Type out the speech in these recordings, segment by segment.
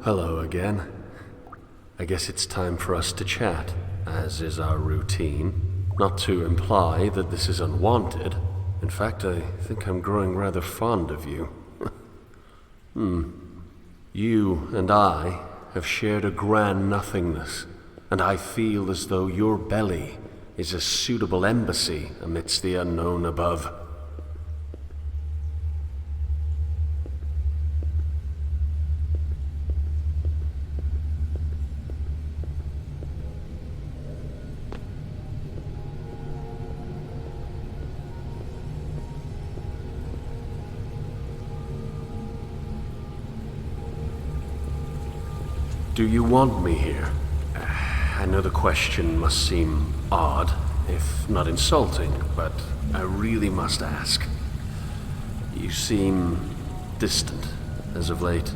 Hello again. I guess it's time for us to chat, as is our routine. Not to imply that this is unwanted. In fact, I think I'm growing rather fond of you. You and I have shared a grand nothingness, and I feel as though your belly is a suitable embassy amidst the unknown above. Do you want me here? I know the question must seem odd, if not insulting, but I really must ask. You seem distant as of late.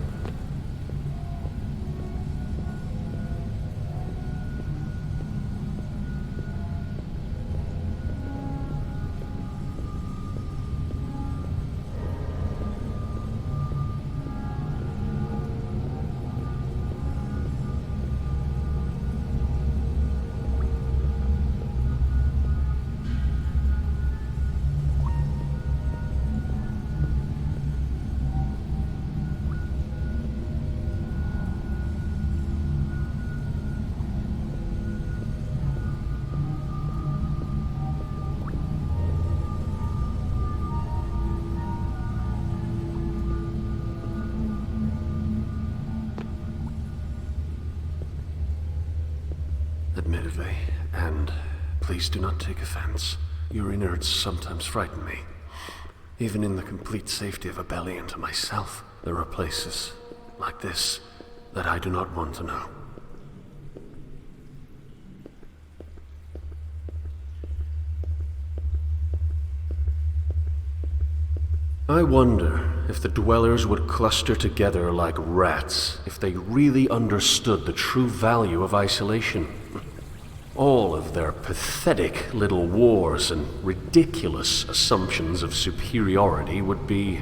Admittedly, and please do not take offense, your innards sometimes frighten me. Even in the complete safety of a belly and to myself, there are places like this that I do not want to know. I wonder if the dwellers would cluster together like rats if they really understood the true value of isolation. All of their pathetic little wars and ridiculous assumptions of superiority would be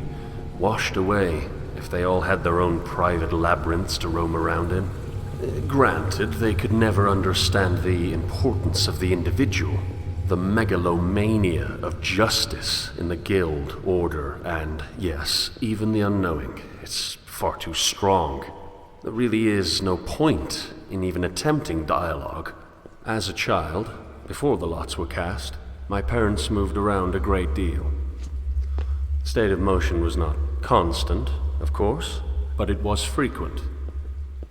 washed away if they all had their own private labyrinths to roam around in. Granted, they could never understand the importance of the individual, the megalomania of justice in the guild, order, and, yes, even the unknowing. It's far too strong. There really is no point in even attempting dialogue. As a child, before the lots were cast, my parents moved around a great deal. State of motion was not constant, of course, but it was frequent.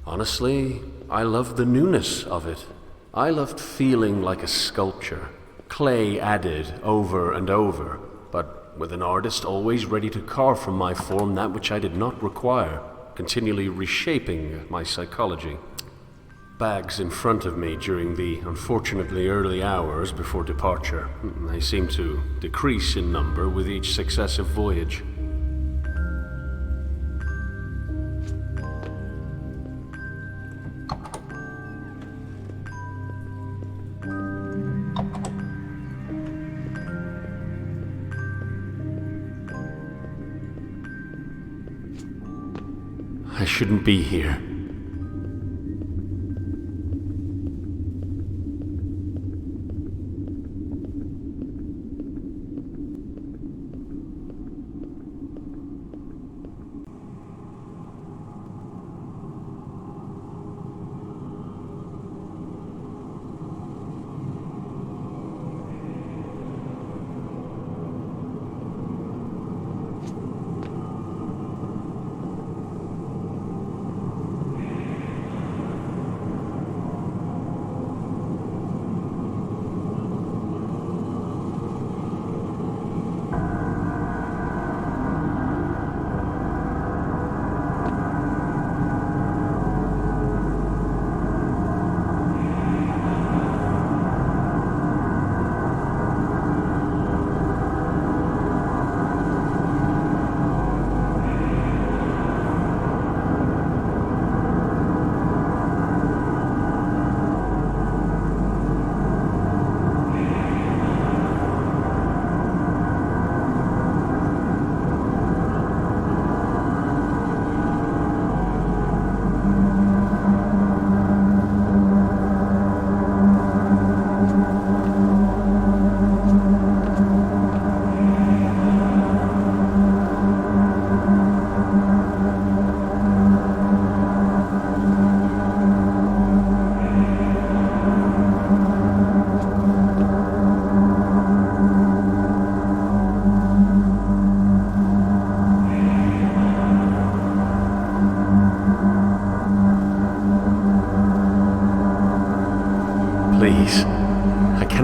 Honestly, I loved the newness of it. I loved feeling like a sculpture, clay added over and over, but with an artist always ready to carve from my form that which I did not require, continually reshaping my psychology. Bags in front of me during the unfortunately early hours before departure. They seem to decrease in number with each successive voyage. I shouldn't be here.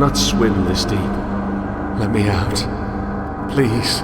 cannot swim this deep. Let me out. Please.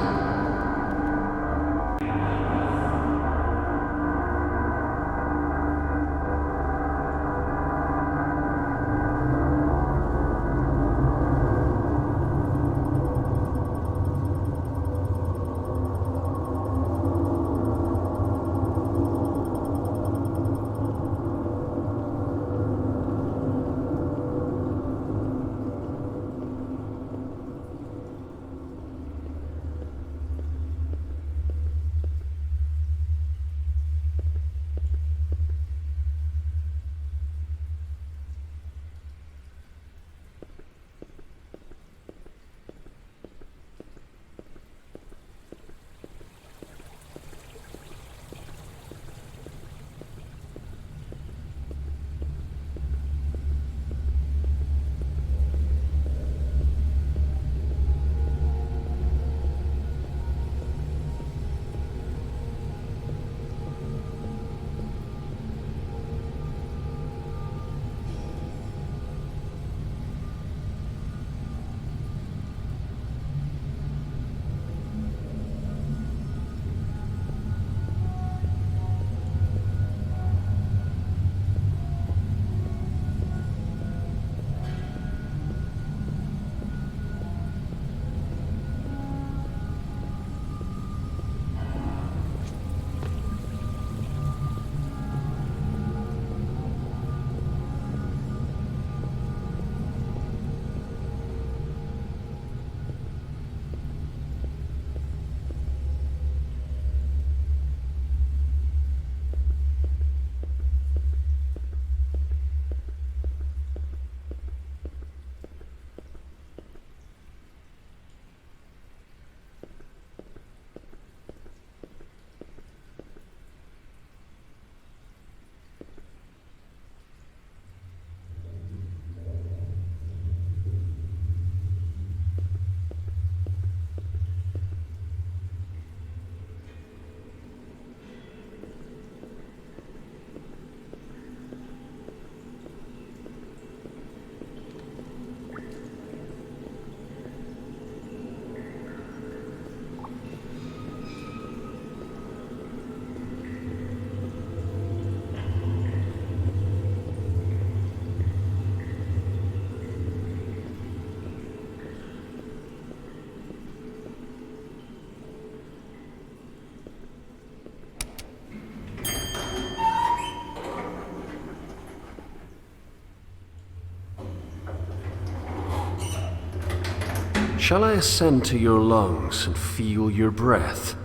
Shall I ascend to your lungs and feel your breath?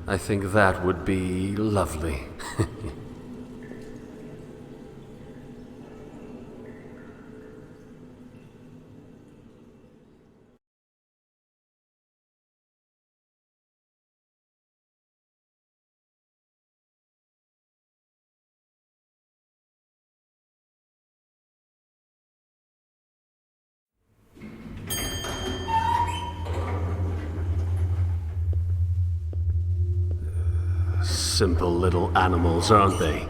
I think that would be lovely. Simple little animals, aren't they?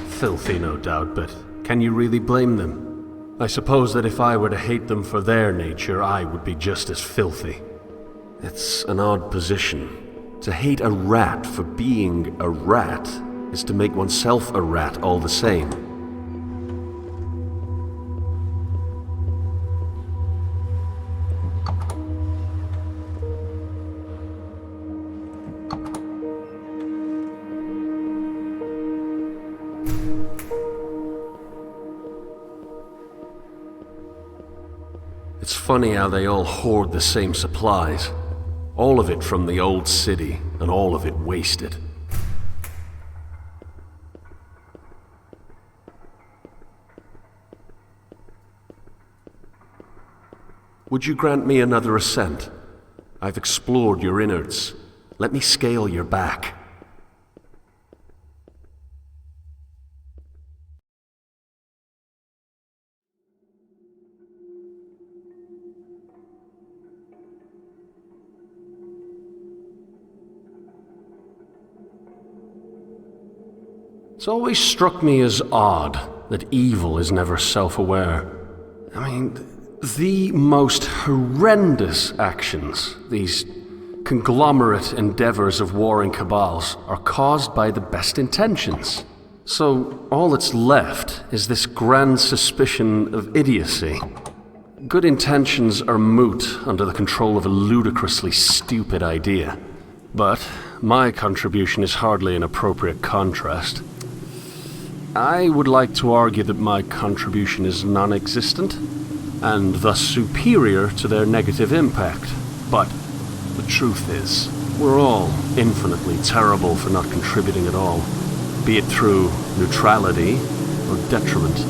Filthy, no doubt, but can you really blame them? I suppose that if I were to hate them for their nature, I would be just as filthy. It's an odd position. To hate a rat for being a rat is to make oneself a rat all the same. It's funny how they all hoard the same supplies. All of it from the Old City, and all of it wasted. Would you grant me another ascent? I've explored your innards. Let me scale your back. It's always struck me as odd that evil is never self-aware. I mean, The most horrendous actions, these conglomerate endeavors of warring cabals, are caused by the best intentions. So all that's left is this grand suspicion of idiocy. Good intentions are moot under the control of a ludicrously stupid idea. But my contribution is hardly an appropriate contrast. I would like to argue that my contribution is non-existent, and thus superior to their negative impact. But the truth is, we're all infinitely terrible for not contributing at all, be it through neutrality or detriment.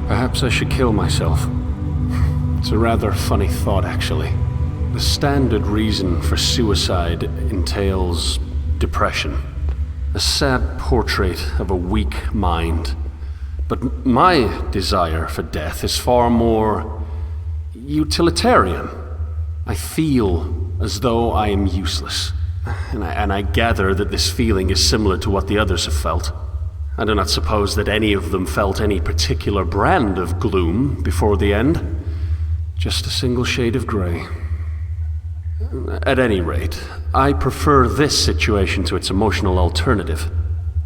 Perhaps I should kill myself. It's a rather funny thought, actually. The standard reason for suicide entails depression. A sad portrait of a weak mind. But my desire for death is far more utilitarian. I feel as though I am useless. And I gather that this feeling is similar to what the others have felt. I do not suppose that any of them felt any particular brand of gloom before the end. Just a single shade of grey. At any rate, I prefer this situation to its emotional alternative.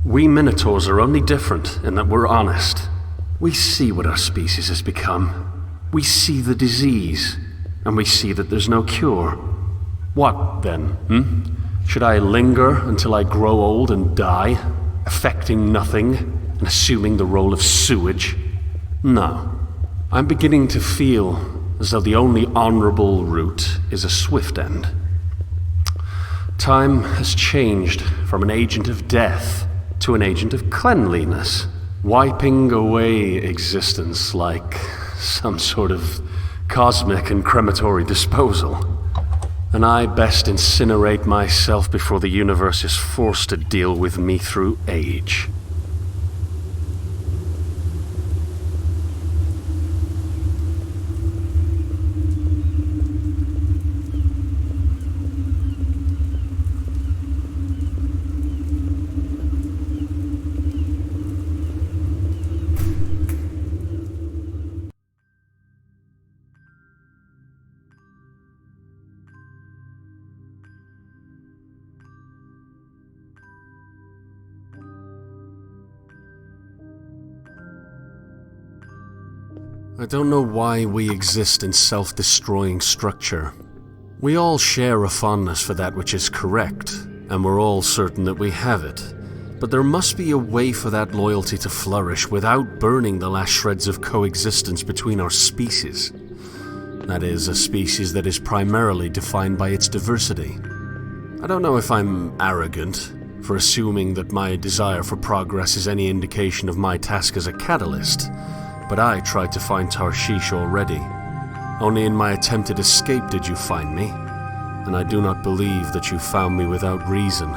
We Minotaurs are only different in that we're honest. We see what our species has become. We see the disease, and we see that there's no cure. What, then, Should I linger until I grow old and die, affecting nothing and assuming the role of sewage? No. I'm beginning to feel as though the only honorable route is a swift end. Time has changed from an agent of death to an agent of cleanliness, wiping away existence like some sort of cosmic and crematory disposal. And I best incinerate myself before the universe is forced to deal with me through age. I don't know why we exist in self-destroying structure. We all share a fondness for that which is correct, and we're all certain that we have it. But there must be a way for that loyalty to flourish without burning the last shreds of coexistence between our species. That is, a species that is primarily defined by its diversity. I don't know if I'm arrogant for assuming that my desire for progress is any indication of my task as a catalyst, but I tried to find Tarshish already. Only in my attempted escape did you find me, and I do not believe that you found me without reason.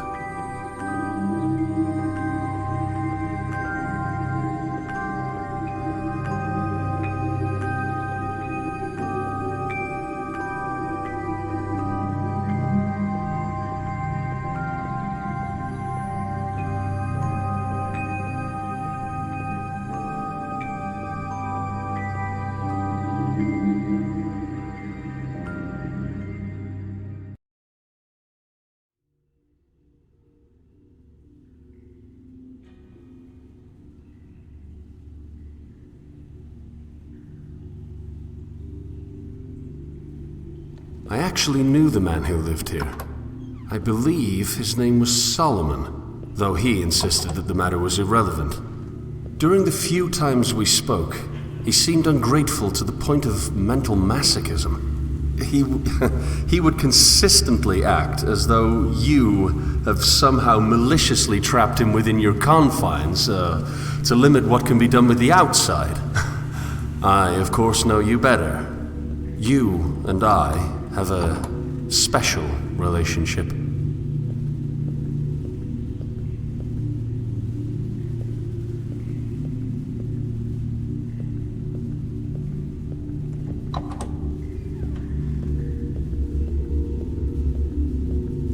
I actually knew the man who lived here. I believe his name was Solomon, though he insisted that the matter was irrelevant. During the few times we spoke, he seemed ungrateful to the point of mental masochism. He would consistently act as though you have somehow maliciously trapped him within your confines to limit what can be done with the outside. I, of course, know you better. You and I have a special relationship.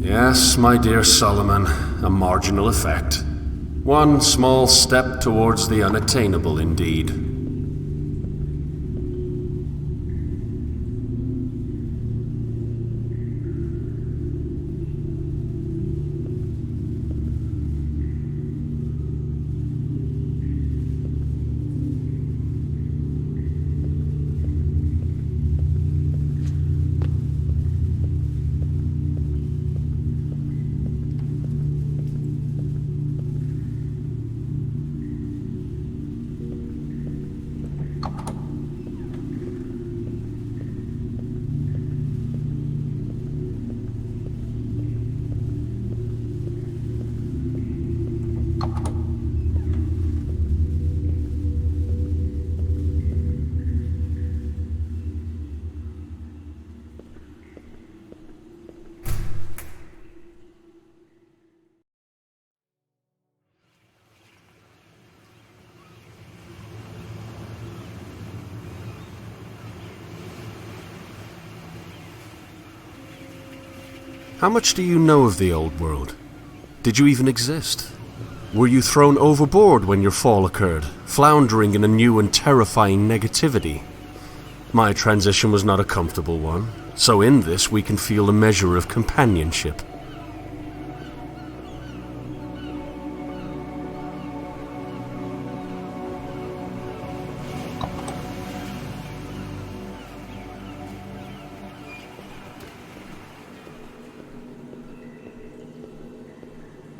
Yes, my dear Solomon, a marginal effect. One small step towards the unattainable, indeed. How much do you know of the old world? Did you even exist? Were you thrown overboard when your fall occurred, floundering in a new and terrifying negativity? My transition was not a comfortable one, so in this we can feel a measure of companionship.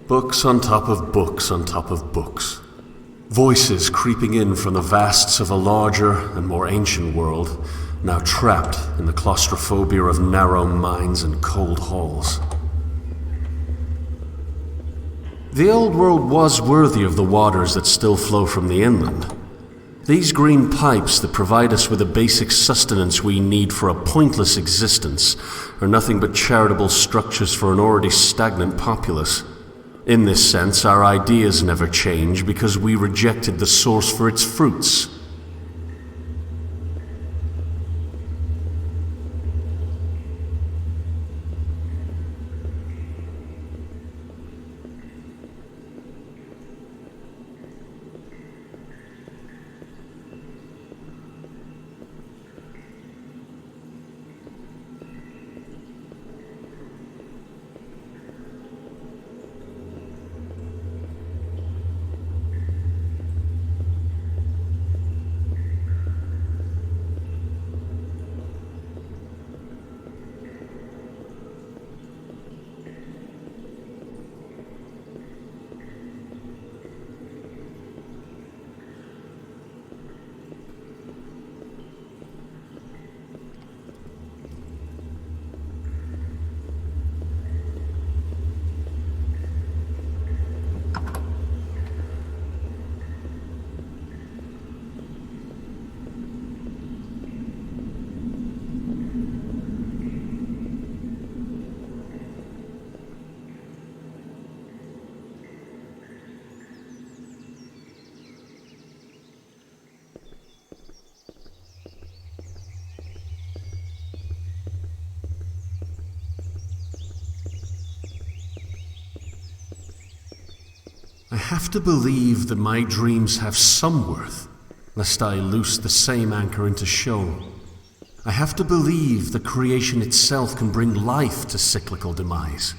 Books on top of books on top of books. Voices creeping in from the vasts of a larger and more ancient world, now trapped in the claustrophobia of narrow minds and cold halls. The old world was worthy of the waters that still flow from the inland. These green pipes that provide us with the basic sustenance we need for a pointless existence are nothing but charitable structures for an already stagnant populace. In this sense, our ideas never change because we rejected the source for its fruits. I have to believe that my dreams have some worth, lest I loose the same anchor into shoal. I have to believe that creation itself can bring life to cyclical demise.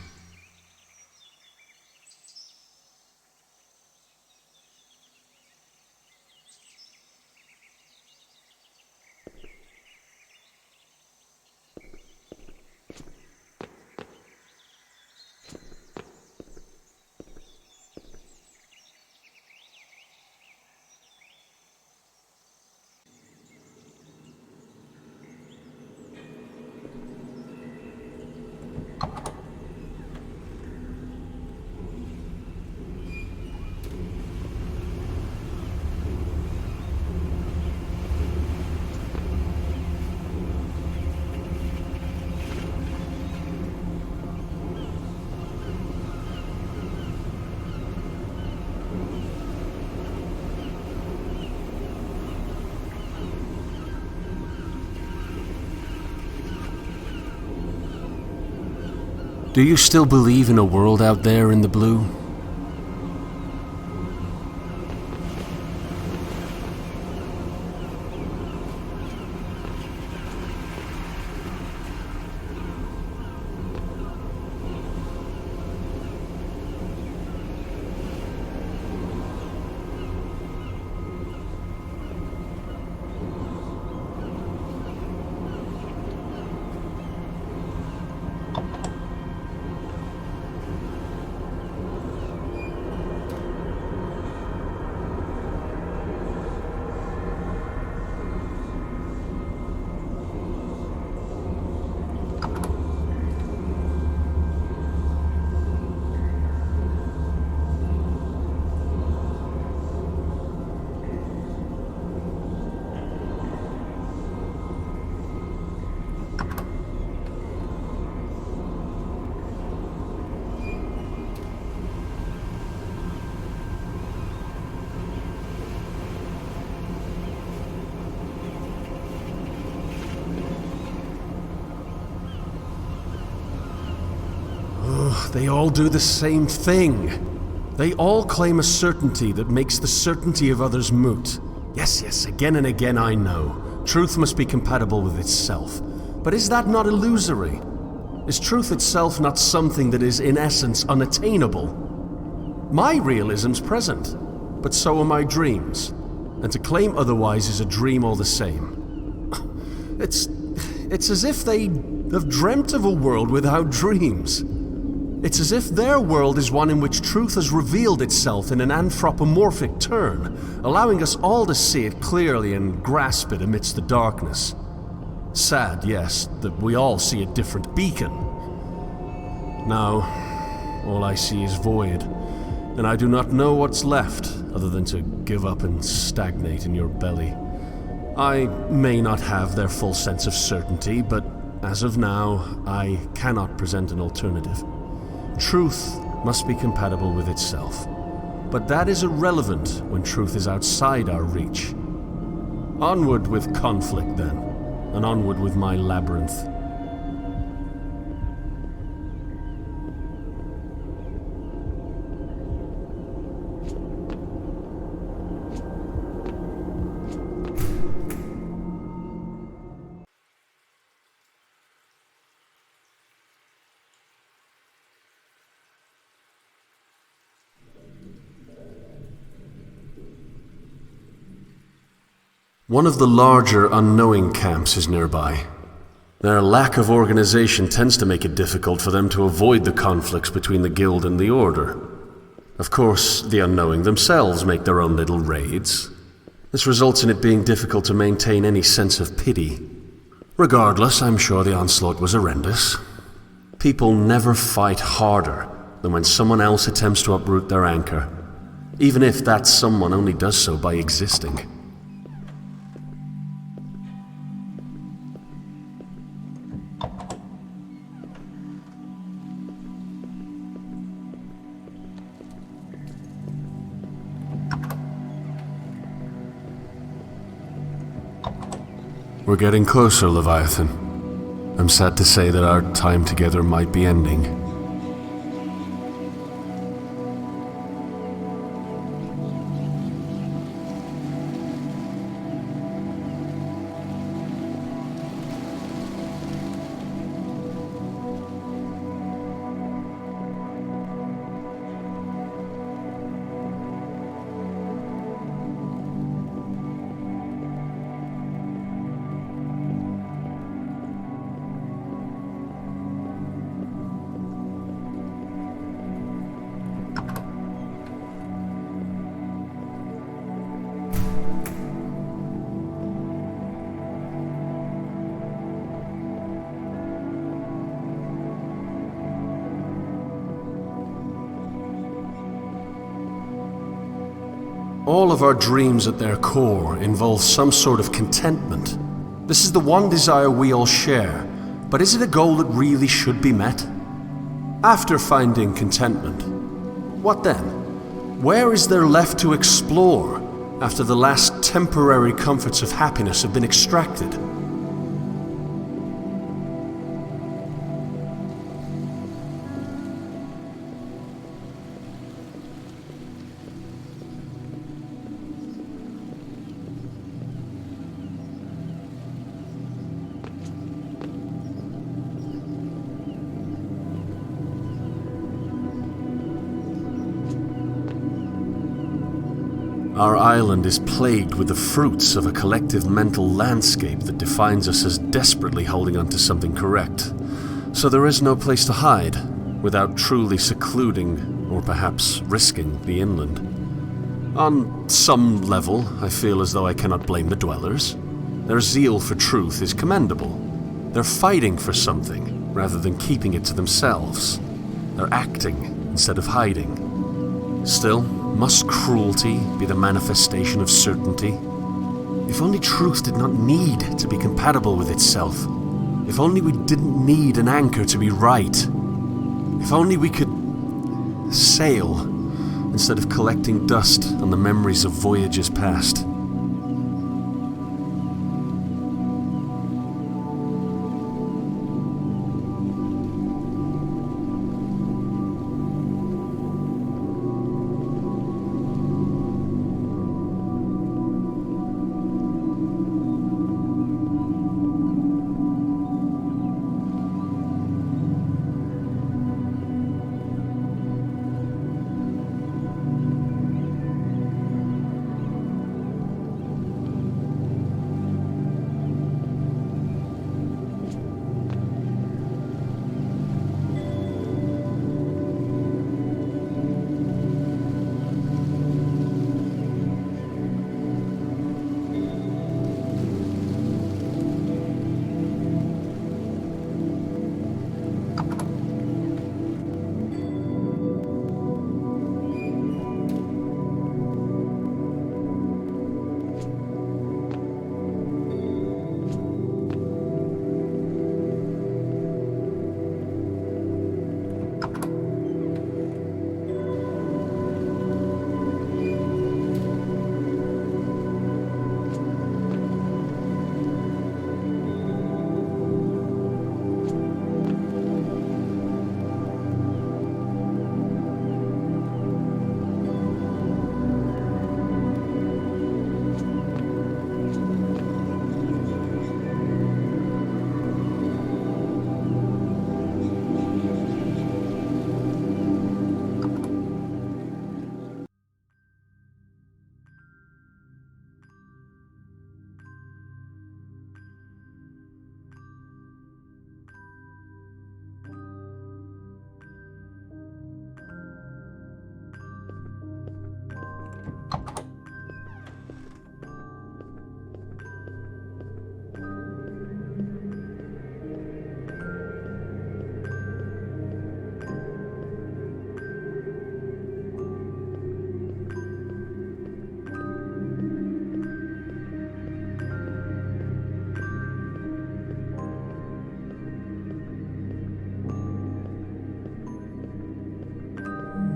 Do you still believe in a world out there in the blue? They all do the same thing. They all claim a certainty that makes the certainty of others moot. Yes, again and again I know. Truth must be compatible with itself. But is that not illusory? Is truth itself not something that is in essence unattainable? My realism's present, but so are my dreams. And to claim otherwise is a dream all the same. It's as if they have dreamt of a world without dreams. It's as if their world is one in which truth has revealed itself in an anthropomorphic turn, allowing us all to see it clearly and grasp it amidst the darkness. Sad, yes, that we all see a different beacon. Now, all I see is void, and I do not know what's left other than to give up and stagnate in your belly. I may not have their full sense of certainty, but as of now, I cannot present an alternative. Truth must be compatible with itself, but that is irrelevant when truth is outside our reach. Onward with conflict, then, and onward with my labyrinth. One of the larger unknowing camps is nearby. Their lack of organization tends to make it difficult for them to avoid the conflicts between the Guild and the Order. Of course, the unknowing themselves make their own little raids. This results in it being difficult to maintain any sense of pity. Regardless, I'm sure the onslaught was horrendous. People never fight harder than when someone else attempts to uproot their anchor, even if that someone only does so by existing. We're getting closer, Leviathan. I'm sad to say that our time together might be ending. All of our dreams at their core involve some sort of contentment. This is the one desire we all share, but is it a goal that really should be met? After finding contentment, what then? Where is there left to explore after the last temporary comforts of happiness have been extracted? Our island is plagued with the fruits of a collective mental landscape that defines us as desperately holding on to something correct. So there is no place to hide, without truly secluding, or perhaps risking, the inland. On some level, I feel as though I cannot blame the dwellers. Their zeal for truth is commendable. They're fighting for something, rather than keeping it to themselves. They're acting, instead of hiding. Still, must cruelty be the manifestation of certainty? If only truth did not need to be compatible with itself. If only we didn't need an anchor to be right. If only we could sail, instead of collecting dust on the memories of voyages past.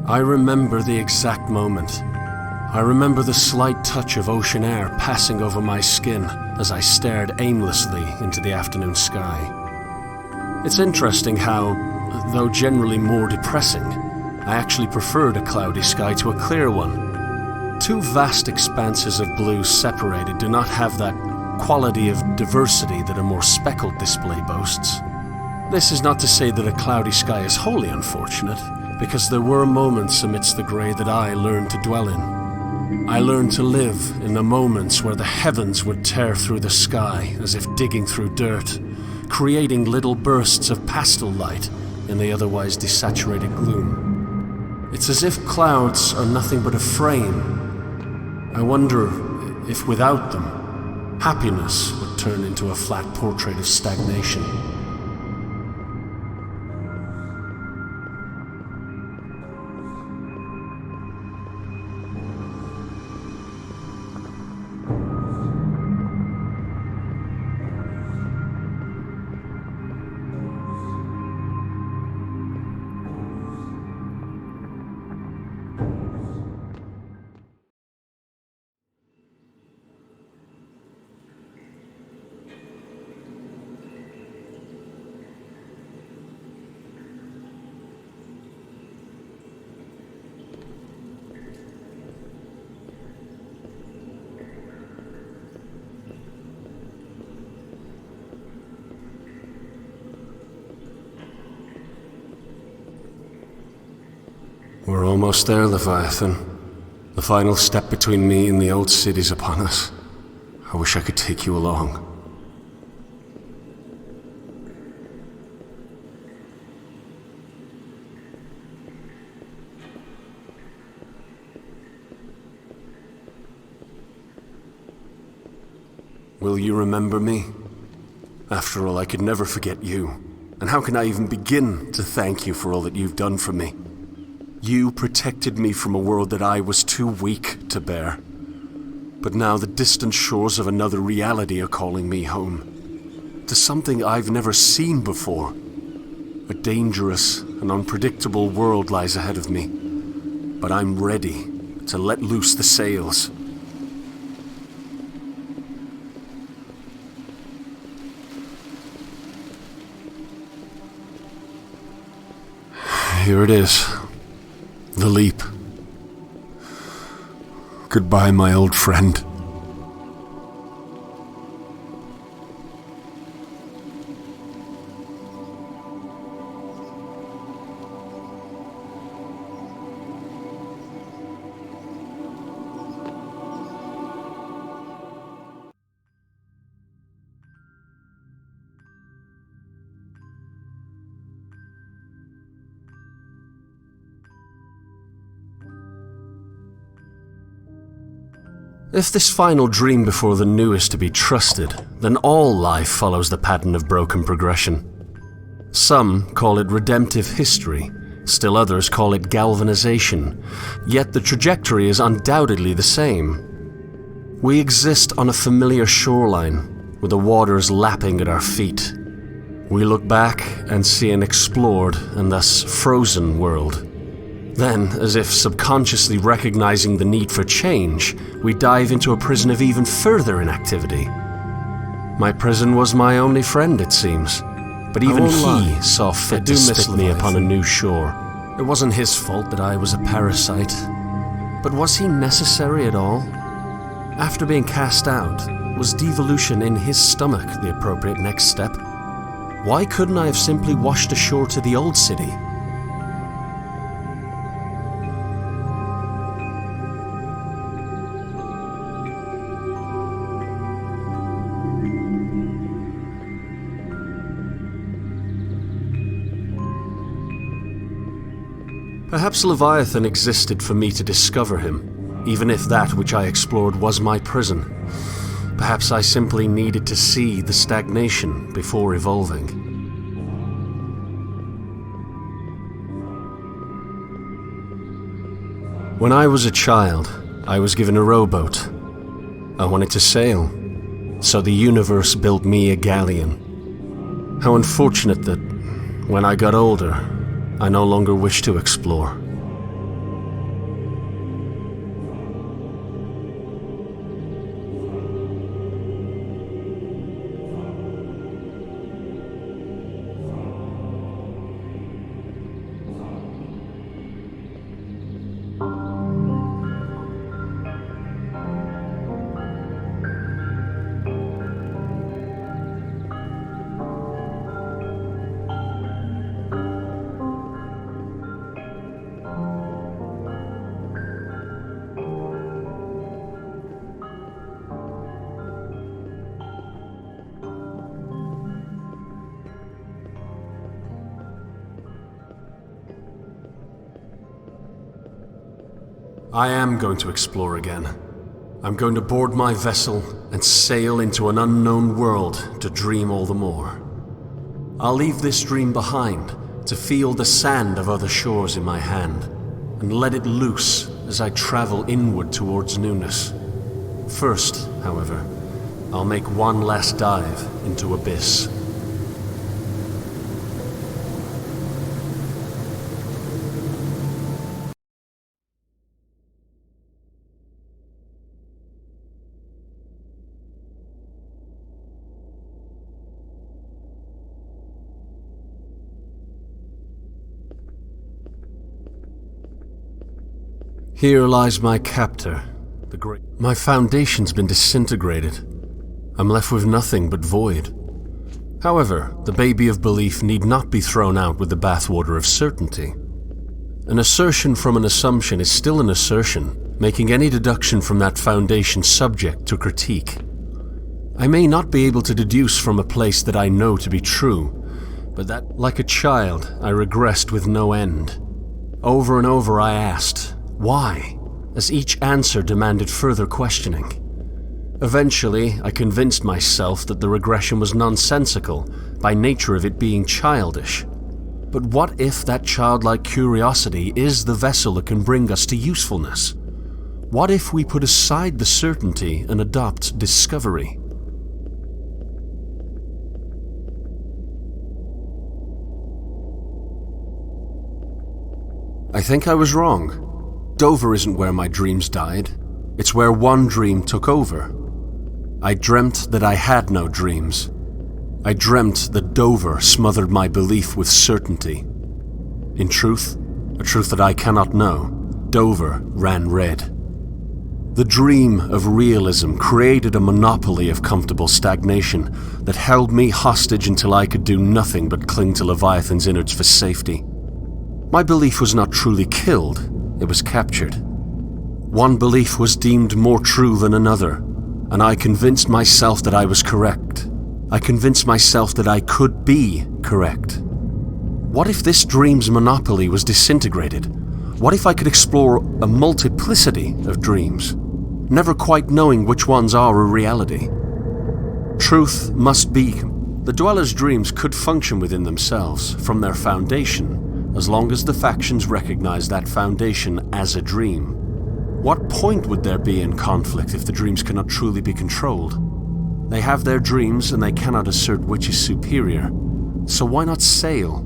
I remember the exact moment. I remember the slight touch of ocean air passing over my skin as I stared aimlessly into the afternoon sky. It's interesting how, though generally more depressing, I actually preferred a cloudy sky to a clear one. Two vast expanses of blue separated do not have that quality of diversity that a more speckled display boasts. This is not to say that a cloudy sky is wholly unfortunate, because there were moments amidst the grey that I learned to dwell in. I learned to live in the moments where the heavens would tear through the sky as if digging through dirt, creating little bursts of pastel light in the otherwise desaturated gloom. It's as if clouds are nothing but a frame. I wonder if without them, happiness would turn into a flat portrait of stagnation. We're almost there, Leviathan. The final step between me and the old city's upon us. I wish I could take you along. Will you remember me? After all, I could never forget you. And how can I even begin to thank you for all that you've done for me? You protected me from a world that I was too weak to bear. But now the distant shores of another reality are calling me home. To something I've never seen before. A dangerous and unpredictable world lies ahead of me. But I'm ready to let loose the sails. Here it is. The leap. Goodbye, my old friend. If this final dream before the new is to be trusted, then all life follows the pattern of broken progression. Some call it redemptive history, still others call it galvanization, yet the trajectory is undoubtedly the same. We exist on a familiar shoreline, with the waters lapping at our feet. We look back and see an explored and thus frozen world. Then, as if subconsciously recognizing the need for change, we dive into a prison of even further inactivity. My prison was my only friend, it seems. But even he saw fit to spit me upon a new shore. It wasn't his fault that I was a parasite. But was he necessary at all? After being cast out, was devolution in his stomach the appropriate next step? Why couldn't I have simply washed ashore to the Old City? Perhaps Leviathan existed for me to discover him, even if that which I explored was my prison. Perhaps I simply needed to see the stagnation before evolving. When I was a child, I was given a rowboat. I wanted to sail, so the universe built me a galleon. How unfortunate that, when I got older, I no longer wish to explore. I am going to explore again. I'm going to board my vessel and sail into an unknown world to dream all the more. I'll leave this dream behind to feel the sand of other shores in my hand and let it loose as I travel inward towards newness. First, however, I'll make one last dive into Abyss. Here lies my captor, the great. My foundation's been disintegrated. I'm left with nothing but void. However, the baby of belief need not be thrown out with the bathwater of certainty. An assertion from an assumption is still an assertion, making any deduction from that foundation subject to critique. I may not be able to deduce from a place that I know to be true, but that, like a child, I regressed with no end. Over and over I asked, why, as each answer demanded further questioning. Eventually, I convinced myself that the regression was nonsensical, by nature of it being childish. But what if that childlike curiosity is the vessel that can bring us to usefulness? What if we put aside the certainty and adopt discovery? I think I was wrong. Dover isn't where my dreams died. It's where one dream took over. I dreamt that I had no dreams. I dreamt that Dover smothered my belief with certainty. In truth, a truth that I cannot know, Dover ran red. The dream of realism created a monopoly of comfortable stagnation that held me hostage until I could do nothing but cling to Leviathan's innards for safety. My belief was not truly killed, it was captured. One belief was deemed more true than another, and I convinced myself that I was correct. I convinced myself that I could be correct. What if this dream's monopoly was disintegrated? What if I could explore a multiplicity of dreams, never quite knowing which ones are a reality? Truth must be. The Dweller's dreams could function within themselves, from their foundation, as long as the factions recognize that foundation as a dream. What point would there be in conflict if the dreams cannot truly be controlled? They have their dreams and they cannot assert which is superior, so why not sail?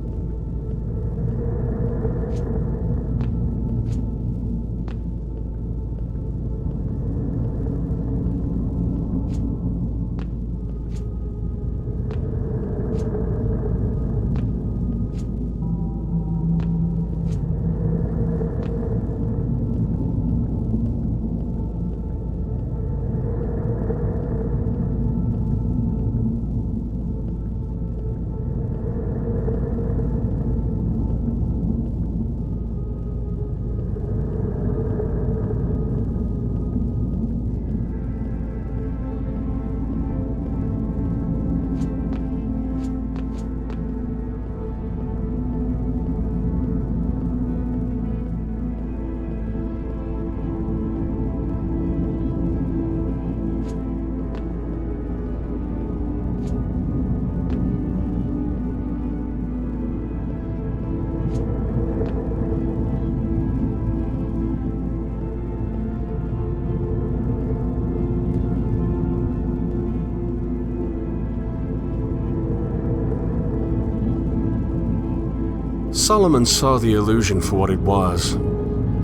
Solomon saw the illusion for what it was.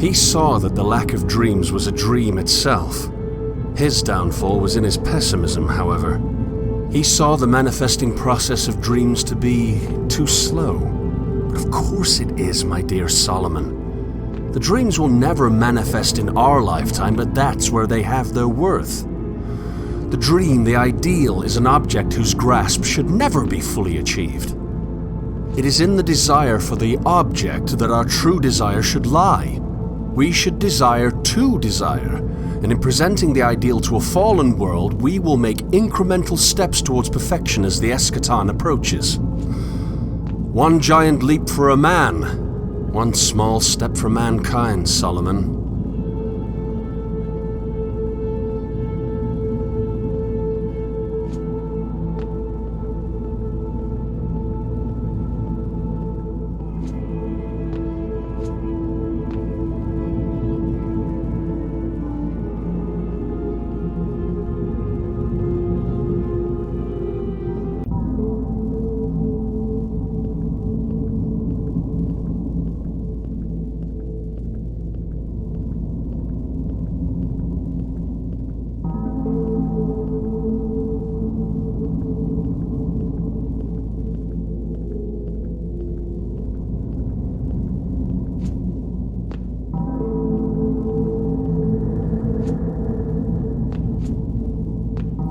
He saw that the lack of dreams was a dream itself. His downfall was in his pessimism, however. He saw the manifesting process of dreams to be too slow. But of course it is, my dear Solomon. The dreams will never manifest in our lifetime, but that's where they have their worth. The dream, the ideal, is an object whose grasp should never be fully achieved. It is in the desire for the object that our true desire should lie. We should desire to desire, and in presenting the ideal to a fallen world, we will make incremental steps towards perfection as the eschaton approaches. One giant leap for a man, one small step for mankind, Solomon.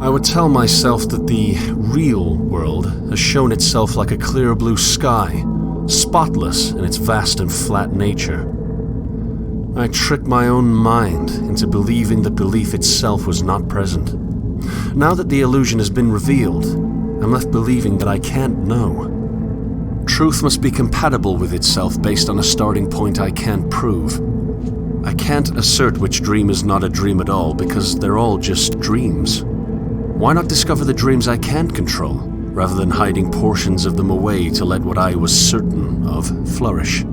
I would tell myself that the real world has shown itself like a clear blue sky, spotless in its vast and flat nature. I tricked my own mind into believing that belief itself was not present. Now that the illusion has been revealed, I'm left believing that I can't know. Truth must be compatible with itself based on a starting point I can't prove. I can't assert which dream is not a dream at all because they're all just dreams. Why not discover the dreams I can't control, rather than hiding portions of them away to let what I was certain of flourish?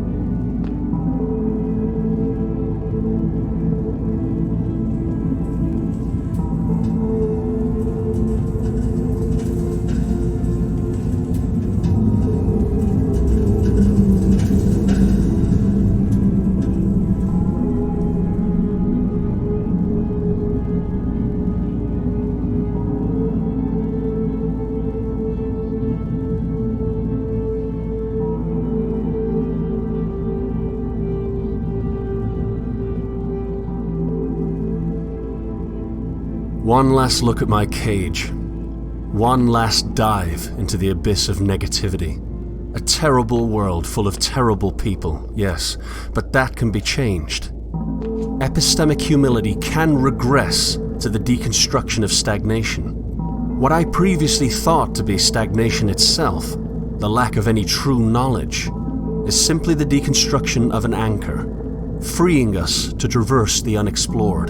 One last look at my cage. One last dive into the abyss of negativity. A terrible world full of terrible people, yes, but that can be changed. Epistemic humility can regress to the deconstruction of stagnation. What I previously thought to be stagnation itself, the lack of any true knowledge, is simply the deconstruction of an anchor, freeing us to traverse the unexplored.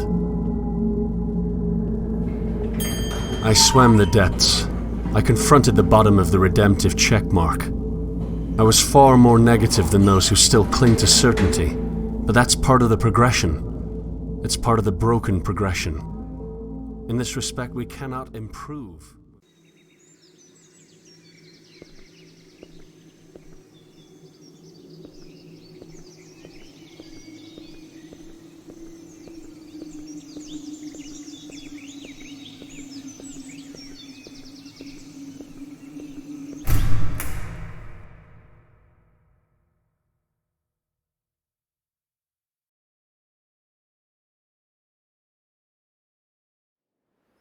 I swam the depths. I confronted the bottom of the redemptive checkmark. I was far more negative than those who still cling to certainty, but that's part of the progression. It's part of the broken progression. In this respect, we cannot improve.